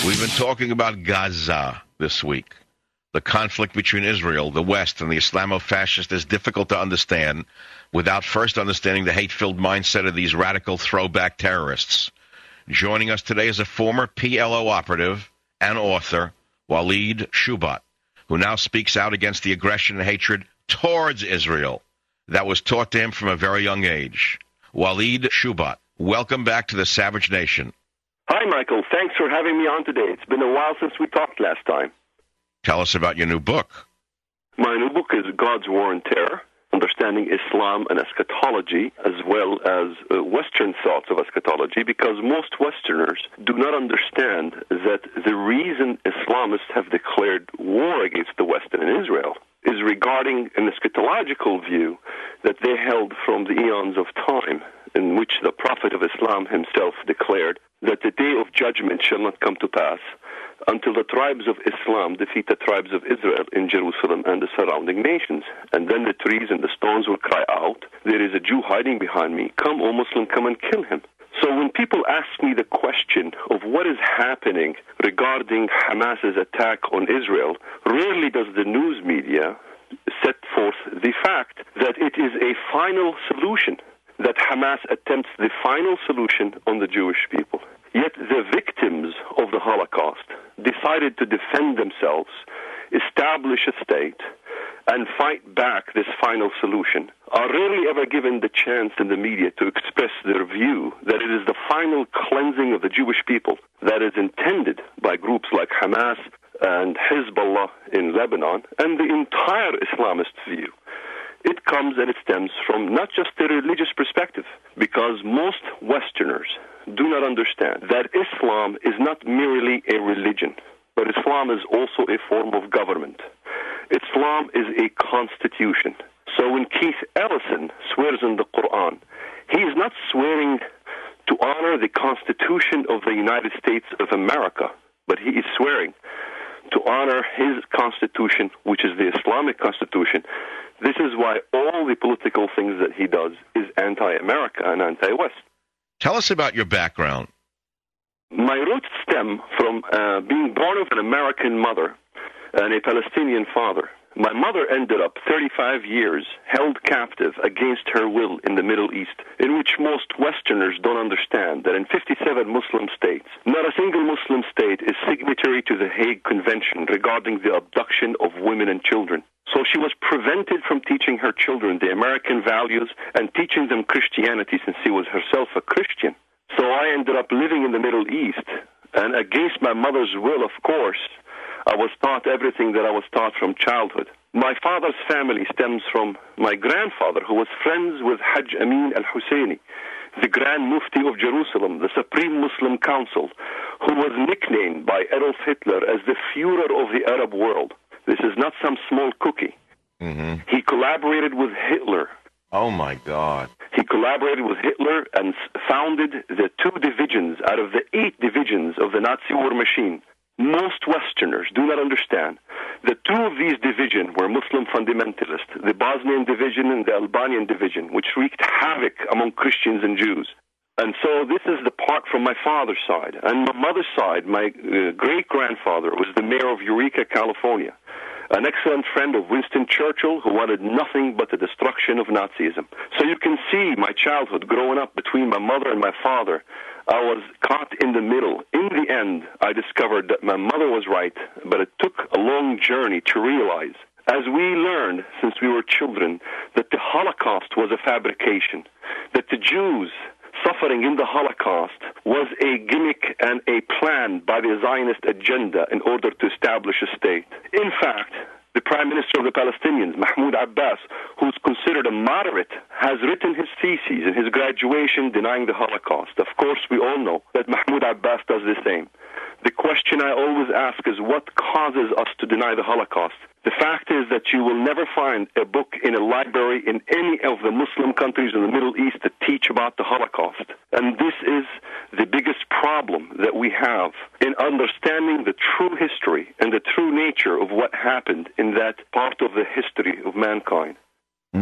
We've been talking about Gaza this week. The conflict between Israel, the West, and the Islamo-fascist is difficult to understand without first understanding the hate-filled mindset of these radical throwback terrorists. Joining us today is a former PLO operative and author, Walid Shoebat, who now speaks out against the aggression and hatred towards Israel that was taught to him from a very young age. Walid Shoebat, welcome back to the Savage Nation. Hi, Michael. Thanks for having me on today. It's been a while since we talked last time. Tell us about your new book. My new book is God's War on Terror, Understanding Islam and Eschatology, as well as Western thoughts of eschatology, because most Westerners do not understand that the reason Islamists have declared war against the West and Israel is regarding an eschatological view that they held from the eons of time, in which the Prophet of Islam himself declared that the day of judgment shall not come to pass until the tribes of Islam defeat the tribes of Israel in Jerusalem and the surrounding nations. And then the trees and the stones will cry out, "There is a Jew hiding behind me. Come, O Muslim, come and kill him." So when people ask me the question of what is happening regarding Hamas's attack on Israel, rarely does the news media set forth the fact that it is a final solution, that Hamas attempts the final solution on the Jewish people. Yet the victims of the Holocaust decided to defend themselves, establish a state, and fight back this final solution, are rarely ever given the chance in the media to express their view that it is the final cleansing of the Jewish people that is intended by groups like Hamas and Hezbollah in Lebanon, and the entire Islamist view. It comes and it stems from not just a religious perspective, because most Westerners do not understand that Islam is not merely a religion, but Islam is also a form of government. Islam is a constitution. So when Keith Ellison swears in the Quran, he is not swearing to honor the Constitution of the United States of America, but he is swearing to honor his constitution, which is the Islamic constitution. This is why all the political things that he does is anti-America and anti-West. Tell us about your background. My roots stem from being born of an American mother and a Palestinian father. My mother ended up 35 years held captive against her will in the Middle East, in which most Westerners don't understand that in 57 Muslim states, not a single Muslim state is signatory to the Hague Convention regarding the abduction of women and children. So she was prevented from teaching her children the American values and teaching them Christianity, since she was herself a Christian. So I ended up living in the Middle East, and against my mother's will, of course, I was taught everything that I was taught from childhood. My father's family stems from my grandfather, who was friends with Hajj Amin al-Husseini, the Grand Mufti of Jerusalem, the Supreme Muslim Council, who was nicknamed by Adolf Hitler as the Führer of the Arab world. This is not some small cookie. Mm-hmm. He collaborated with Hitler. Oh, my God. He collaborated with Hitler and founded the 2 divisions out of the 8 divisions of the Nazi war machine. Most Westerners do not understand that 2 of these divisions were Muslim fundamentalists, the Bosnian division and the Albanian division, which wreaked havoc among Christians and Jews. And so this is the part from my father's side. And my mother's side, my great-grandfather was the mayor of Eureka, California, an excellent friend of Winston Churchill, who wanted nothing but the destruction of Nazism. So you can see my childhood growing up between my mother and my father. I was caught in the middle. In the end, I discovered that my mother was right, but it took a long journey to realize, as we learned since we were children, that the Holocaust was a fabrication, that the Jews suffering in the Holocaust was a gimmick and a plan by the Zionist agenda in order to establish a state. In fact, the Prime Minister of the Palestinians, Mahmoud Abbas, who's considered a moderate, has written his theses in his graduation denying the Holocaust. Of course, we all know that Mahmoud Abbas does the same. The question I always ask is, what causes us to deny the Holocaust? The fact is that you will never find a book in a library in any of the Muslim countries in the Middle East that teach about the Holocaust. And this is the biggest problem that we have in understanding the true history and the true nature of what happened in that part of the history of mankind.